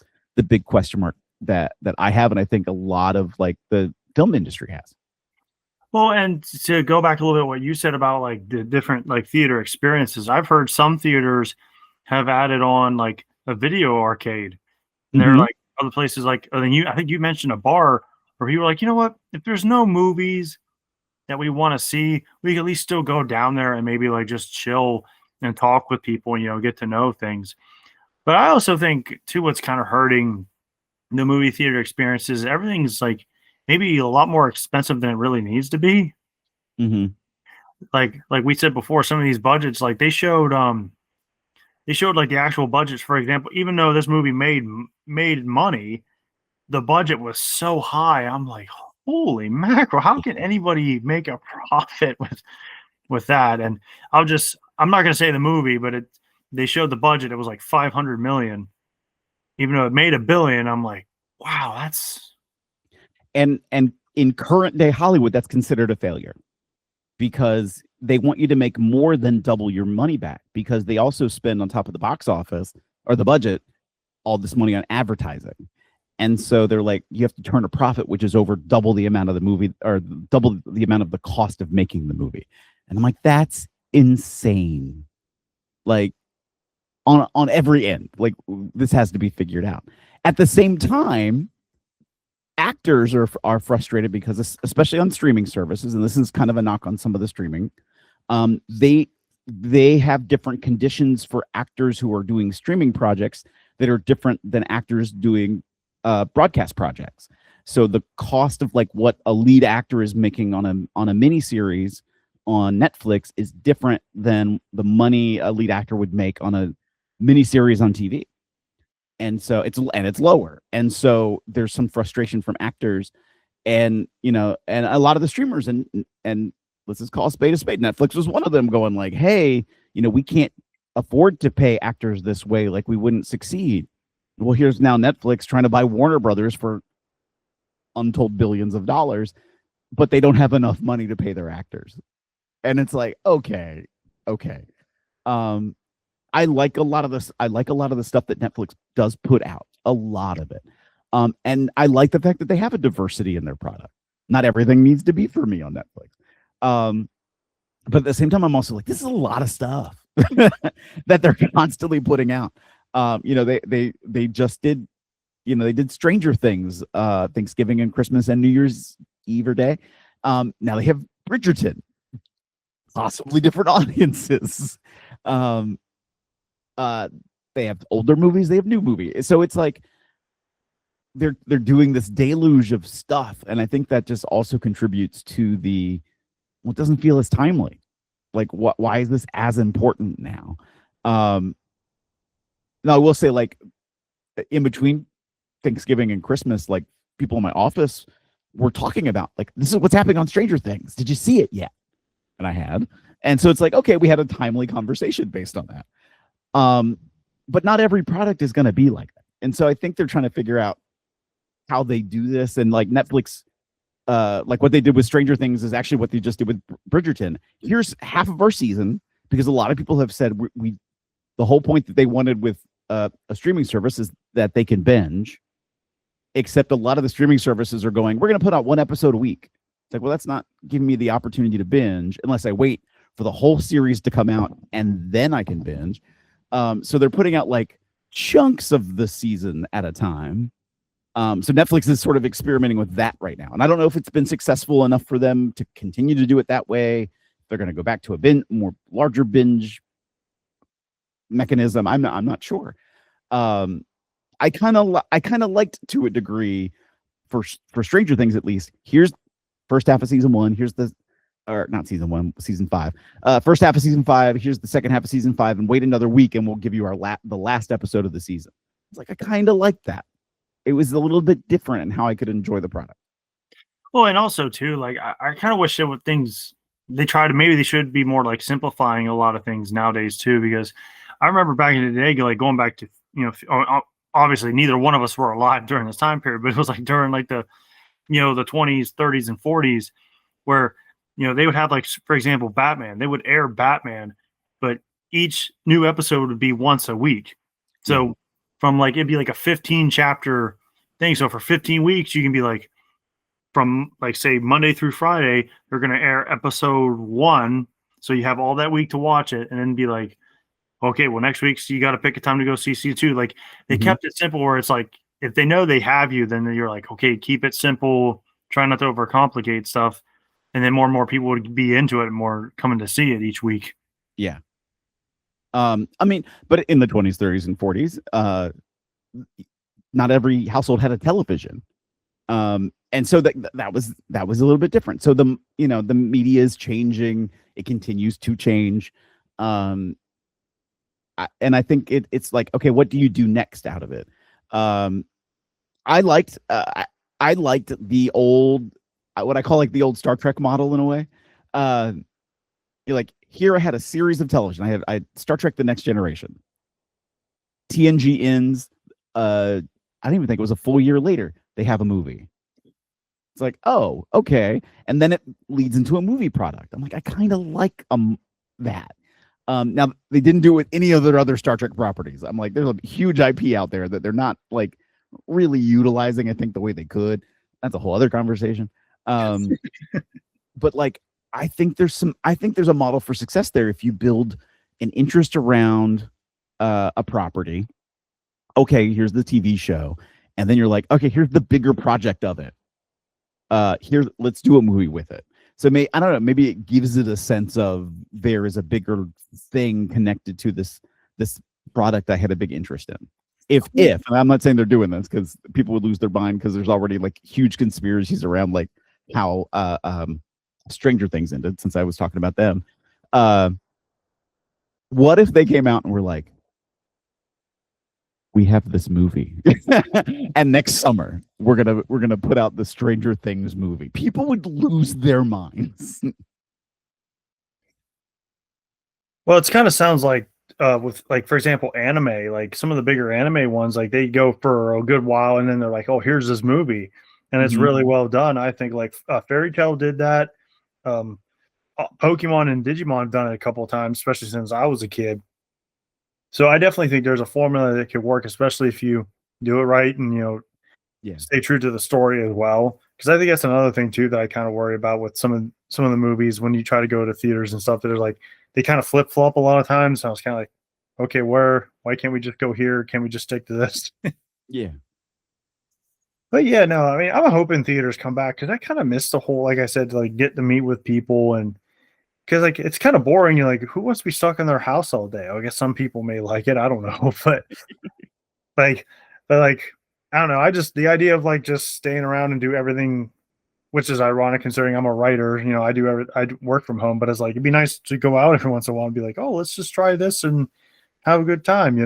big question mark that I have, and I think a lot of like the film industry has. Well, and to go back a little bit what you said about like the different like theater experiences, I've heard some theaters have added on like a video arcade. And there are like other places like I think you mentioned a bar where people were like, you know what, if there's no movies that we want to see, we can at least still go down there and maybe like just chill and talk with people and, you know, get to know things. But I also think too, what's kind of hurting the movie theater experiences, everything's like maybe a lot more expensive than it really needs to be. Like we said before, some of these budgets, like they showed like the actual budgets. For example, even though this movie made money, the budget was so high. I'm like, holy mackerel! How can anybody make a profit with that? And I'm not going to say the movie, but they showed the budget. It was like 500 million, even though it made $1 billion. I'm like, wow, that's. And in current day Hollywood, that's considered a failure because they want you to make more than double your money back, because they also spend on top of the box office or the budget all this money on advertising. And so they're like, you have to turn a profit, which is over double the amount of the movie or double the amount of the cost of making the movie. And I'm like, that's insane. Like on every end, like this has to be figured out. At the same time, actors are frustrated because, especially on streaming services, and this is kind of a knock on some of the streaming, they have different conditions for actors who are doing streaming projects that are different than actors doing broadcast projects. So the cost of like what a lead actor is making on a miniseries on Netflix is different than the money a lead actor would make on a miniseries on TV. And so it's lower. And so there's some frustration from actors and, you know, and a lot of the streamers and let's just call a spade a spade. Netflix was one of them going like, hey, you know, we can't afford to pay actors this way. Like we wouldn't succeed. Well, here's now Netflix trying to buy Warner Brothers for untold billions of dollars, but they don't have enough money to pay their actors. And it's like, okay. I like a lot of this. I like a lot of the stuff that Netflix does put out, a lot of it. And I like the fact that they have a diversity in their product. Not everything needs to be for me on Netflix. But at the same time, I'm also like, this is a lot of stuff that they're constantly putting out. You know, they just did, you know, they did Stranger Things, Thanksgiving and Christmas and New Year's Eve or Day. Now they have Bridgerton, possibly different audiences. They have older movies, they have new movies. So it's like they're doing this deluge of stuff. And I think that just also contributes to it doesn't feel as timely. Like why is this as important now? Now I will say, like, in between Thanksgiving and Christmas, like people in my office were talking about like, this is what's happening on Stranger Things. Did you see it yet? And I had. And so it's like, okay, we had a timely conversation based on that. But not every product is going to be like that. And so I think they're trying to figure out how they do this. And like Netflix, like what they did with Stranger Things is actually what they just did with Bridgerton. Here's half of our season, because a lot of people have said the whole point that they wanted with a streaming service is that they can binge, except a lot of the streaming services are going, we're going to put out one episode a week. It's like, well, that's not giving me the opportunity to binge unless I wait for the whole series to come out and then I can binge. So they're putting out like chunks of the season at a time. So Netflix is sort of experimenting with that right now. And I don't know if it's been successful enough for them to continue to do it that way. They're going to go back to a more larger binge mechanism. I'm not sure. I kind of liked, to a degree, for Stranger Things at least. Here's first half of season 1. Here's the or not season 1, season 5. First half of season 5. Here's the second half of season 5, and wait another week, and we'll give you the last episode of the season. It's like I kind of like that. It was a little bit different in how I could enjoy the product. Well, and also too, like I kind of wish there were things they try to maybe they should be more like simplifying a lot of things nowadays too, because I remember back in the day, like going back to obviously neither one of us were alive during this time period, but it was like during like the the 20s, 30s, and 40s where they would have like for example Batman. They would air Batman, but each new episode would be once a week. So from like it'd be like a 15 chapter thing. So for 15 weeks, you can be like from like say Monday through Friday, they're going to air episode 1. So you have all that week to watch it, and then be like, okay, well next week so you got to pick a time to go see season 2. Like they kept it simple where it's like if they know they have you, then you're like, okay, keep it simple. Try not to overcomplicate stuff, and then more and more people would be into it and more coming to see it each week. Yeah. I mean, but in the 20s, 30s, and 40s, not every household had a television. And so that was a little bit different. So the media is changing. It continues to change. And I think it's like, okay, what do you do next out of it? I liked the old, what I call like the old Star Trek model in a way. You're like, here I had a series of television. I had Star Trek: The Next Generation. TNG ends. I don't even think it was a full year later. They have a movie. It's like, oh, okay. And then it leads into a movie product. I'm like, I kind of like that. Now they didn't do it with any of their other Star Trek properties. I'm like, there's a huge IP out there that they're not like really utilizing, I think, the way they could. That's a whole other conversation. But like, I think there's a model for success there if you build an interest around a property. Okay, here's the TV show. And then you're like, okay, here's the bigger project of it. Here, let's do a movie with it. So I don't know, maybe it gives it a sense of there is a bigger thing connected to this product I had a big interest in. If and I'm not saying they're doing this because people would lose their mind because there's already like huge conspiracies around like how Stranger Things ended, since I was talking about them. What if they came out and were like, we have this movie and next summer we're gonna put out the Stranger Things movie? People would lose their minds. Well, it kind of sounds like with like for example anime, like some of the bigger anime ones, like they go for a good while and then they're like, oh, here's this movie, and it's really well done. I think like Fairy Tail did that. Pokemon and Digimon have done it a couple of times, especially since I was a kid. So I definitely think there's a formula that could work, especially if you do it right and stay true to the story as well. Because I think that's another thing too that I kind of worry about with some of the movies when you try to go to theaters and stuff. That are like they kind of flip flop a lot of times. So I was kind of like, okay, why can't we just go here? Can we just stick to this? Yeah. But yeah, no, I mean, I'm hoping theaters come back because I kind of miss the whole, like I said, to like get to meet with people and. Because like it's kind of boring. You're like, who wants to be stuck in their house all day? I guess some people may like it. I don't know, but like, I don't know. I just the idea of like just staying around and do everything, which is ironic considering I'm a writer. I work from home, but it's like it'd be nice to go out every once in a while and be like, oh, let's just try this and have a good time.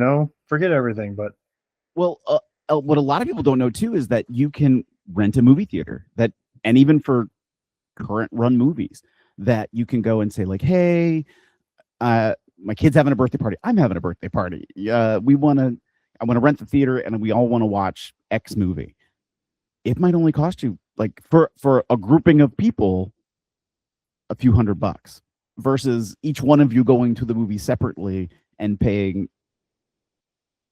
Forget everything. But well, what a lot of people don't know too is that you can rent a movie theater and even for current run movies. That you can go and say like, hey, my kid's having a birthday party. I'm having a birthday party. I want to rent the theater and we all want to watch X movie. It might only cost you like for a grouping of people, a few $100 versus each one of you going to the movie separately and paying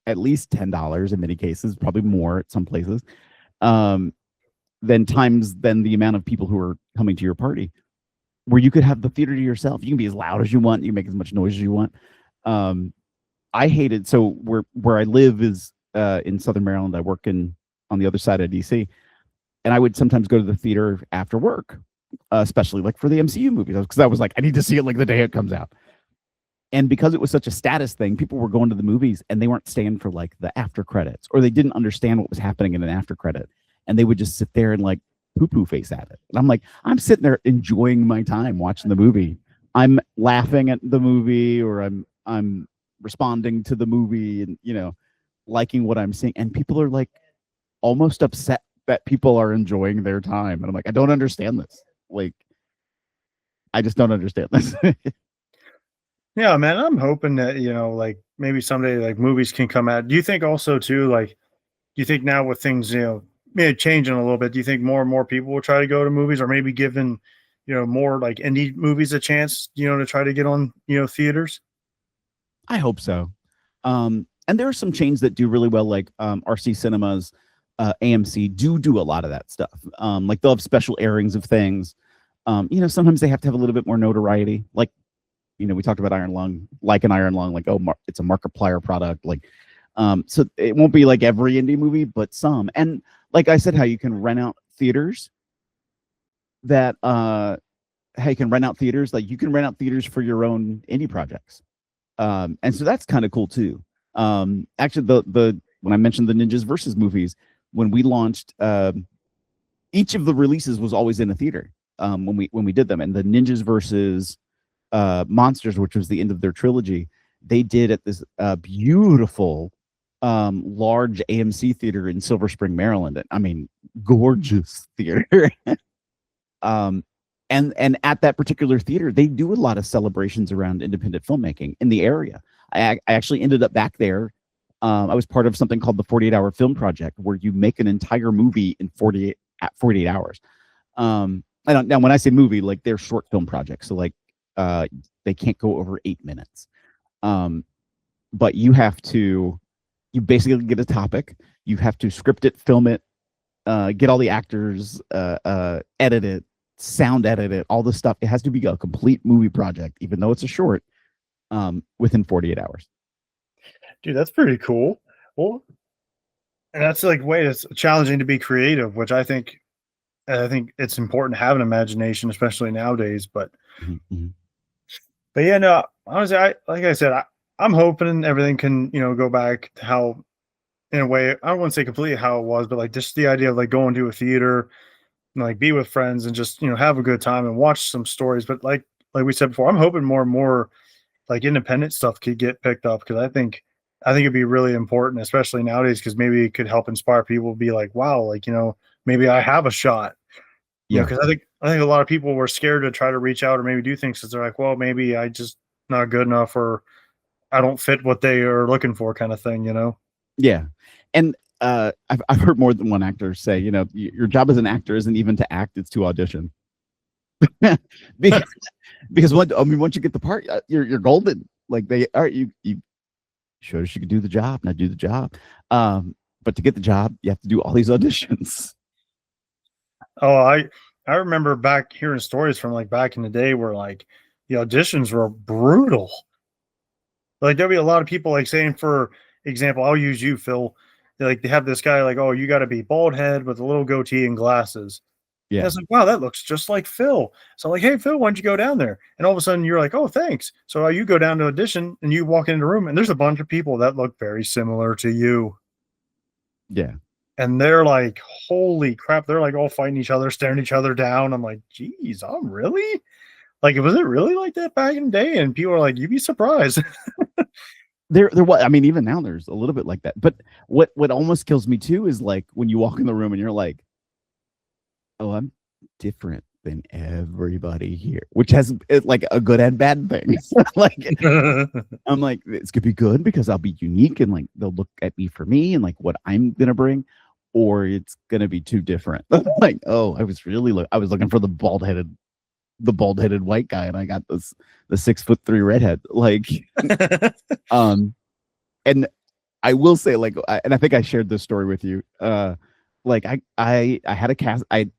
at least $10 in many cases, probably more at some places, than the amount of people who are coming to your party. Where you could have the theater to yourself. You can be as loud as you want. You can make as much noise as you want. I hated, so where I live is in Southern Maryland. I work on the other side of DC. And I would sometimes go to the theater after work, especially like for the MCU movies. Because I was like, I need to see it like the day it comes out. And because it was such a status thing, people were going to the movies and they weren't staying for like the after credits, or they didn't understand what was happening in an after credit. And they would just sit there and like poo-poo face at it. And I'm like, I'm sitting there enjoying my time watching the movie. I'm laughing at the movie, or I'm responding to the movie, and liking what I'm seeing. And people are like almost upset that people are enjoying their time. And I'm like, I don't understand this. Like, I just don't understand this. Yeah, man, I'm hoping that, like maybe someday like movies can come out. Do you think also too, like, do you think now with things, maybe changing a little bit, do you think more and more people will try to go to movies, or maybe giving, more like indie movies a chance, to try to get on, theaters? I hope so. And there are some chains that do really well, like RC Cinemas, AMC do a lot of that stuff. Like they'll have special airings of things. Sometimes they have to have a little bit more notoriety. Like, we talked about Iron Lung, like an Iron Lung, like, oh, it's a Markiplier product. Like, so it won't be like every indie movie, but some. And like I said, how you can rent out theaters like you can rent out theaters for your own indie projects. And so that's kind of cool too. Actually, the when I mentioned the Ninjas versus movies, when we launched, each of the releases was always in a theater when we did them. And the Ninjas versus Monsters, which was the end of their trilogy, they did at this beautiful large AMC theater in Silver Spring, Maryland. I mean, gorgeous theater. And at that particular theater, they do a lot of celebrations around independent filmmaking in the area. I actually ended up back there. I was part of something called the 48-hour film project, where you make an entire movie in 48 hours. Now when I say movie, like they're short film projects, so like they can't go over 8 minutes. But you basically get a topic, you have to script it, film it, get all the actors, edit it, sound edit it, all the stuff. It has to be a complete movie project, even though it's a short, within 48 hours. Dude, that's pretty cool. Well, and that's like it's challenging to be creative, which I think it's important to have an imagination, especially nowadays. But Mm-hmm. but yeah, no, honestly, like I said, I'm hoping everything can, go back to how, in a way, I don't want to say completely how it was, but like just the idea of like going to a theater and like be with friends and just, have a good time and watch some stories. But like we said before, I'm hoping more and more like independent stuff could get picked up, because I think it'd be really important, especially nowadays, because maybe it could help inspire people to be like, wow, like, maybe I have a shot. Yeah, because I think a lot of people were scared to try to reach out or maybe do things because they're like, well, maybe I just not good enough, or I don't fit what they are looking for, kind of thing, Yeah. And I've heard more than one actor say, your job as an actor isn't even to act, it's to audition. because once you get the part, you're golden. Like they are, you showed us you could do the job, now do the job. But to get the job, you have to do all these auditions. Oh, I remember back hearing stories from like back in the day where like the auditions were brutal. Like there'll be a lot of people like saying, for example, I'll use you, Phil. They have this guy like, oh, you got to be bald head with a little goatee and glasses. Yeah. And I was like, wow, that looks just like Phil. So I'm like, hey, Phil, why don't you go down there? And all of a sudden you're like, oh, thanks. So you go down to audition and you walk into the room and there's a bunch of people that look very similar to you. Yeah. And they're like, holy crap. They're like all fighting each other, staring each other down. I'm like, geez, I'm really? Like, was it really like that back in the day? And people are like, you'd be surprised. There was, I mean, even now there's a little bit like that. But what almost kills me too is like when you walk in the room and you're like, oh, I'm different than everybody here, which has like a good and bad thing. Like, I'm like, it's gonna be good because I'll be unique and like they'll look at me for me and like what I'm gonna bring, or it's gonna be too different. Like, oh, I was looking for the bald-headed white guy, and I got the 6'3" redhead. Like, and I will say, like, and I think I shared this story with you. Like I had a cast. I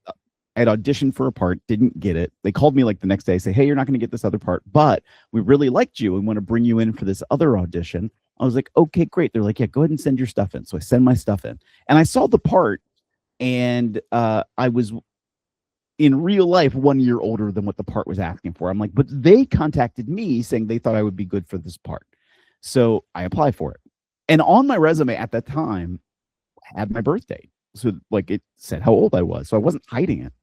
had auditioned for a part, didn't get it. They called me like the next day, say, hey, you're not going to get this other part, but we really liked you and want to bring you in for this other audition. I was like, okay, great. They're like, yeah, go ahead and send your stuff in. So I send my stuff in, and I saw the part, and I was in real life 1 year older than what the part was asking for. I'm like, but they contacted me saying they thought I would be good for this part. So I applied for it. And on my resume at that time, I had my birthday. So like it said how old I was. So I wasn't hiding it.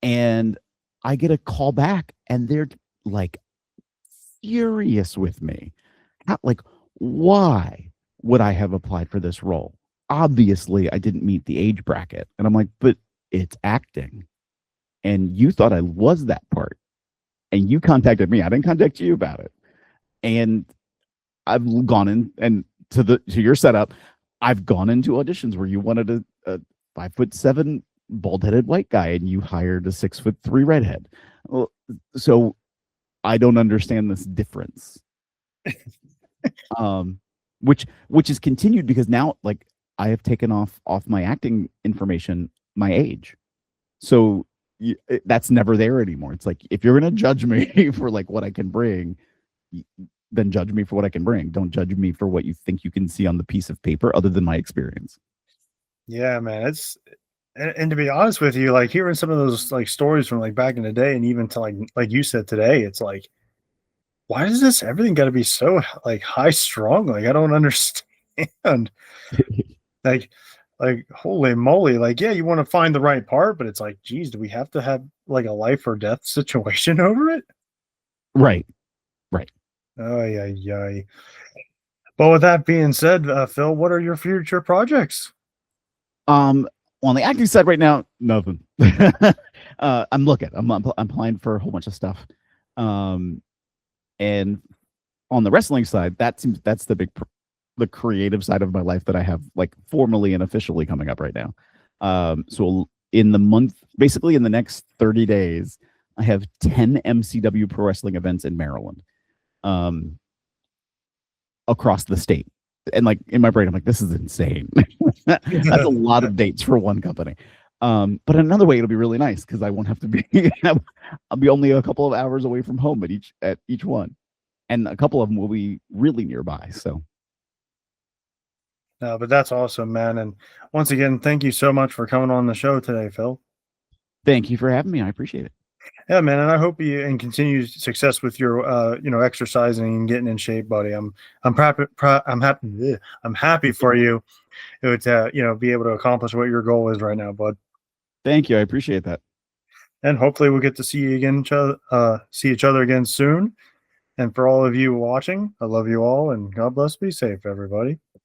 And I get a call back and they're like furious with me. Like, why would I have applied for this role? Obviously, I didn't meet the age bracket. And I'm like, but it's acting. And you thought I was that part. And you contacted me. I didn't contact you about it. And I've gone in and to your setup, I've gone into auditions where you wanted a 5'7" bald-headed white guy and you hired a 6'3" redhead. Well, so I don't understand this difference. Which is continued because now like I have taken off my acting information my age. So that's never there anymore. It's like if you're going to judge me for like what I can bring, then judge me for what I can bring. Don't judge me for what you think you can see on the piece of paper other than my experience. Yeah, man. It's and to be honest with you, like hearing some of those like stories from like back in the day and even to like you said today, it's like, why does this everything got to be so like high strung? Like I don't understand. like holy moly, like yeah, you want to find the right part, but it's like, geez, do we have to have like a life or death situation over it? Right. Oh yeah. But with that being said, Phil, what are your future projects? On the acting side right now, nothing. I'm looking. I'm applying for a whole bunch of stuff. And on the wrestling side, that's the creative side of my life that I have like formally and officially coming up right now. So in the next 30 days, I have 10 MCW pro wrestling events in Maryland, across the state. And like in my brain, I'm like, this is insane. That's a lot of dates for one company. But another way, it'll be really nice because I won't have to be. I'll be only a couple of hours away from home at each one, and a couple of them will be really nearby. So, No, but that's awesome, man. And once again, thank you so much for coming on the show today, Phil. thank you for having me. I appreciate it. Yeah, man, and I hope you and continue success with your exercising and getting in shape, buddy. I'm happy for you to be able to accomplish what your goal is right now, bud. Thank you. I appreciate that. And hopefully we'll get to see you again, see each other again soon. And for all of you watching, I love you all, and God bless. Be safe, everybody.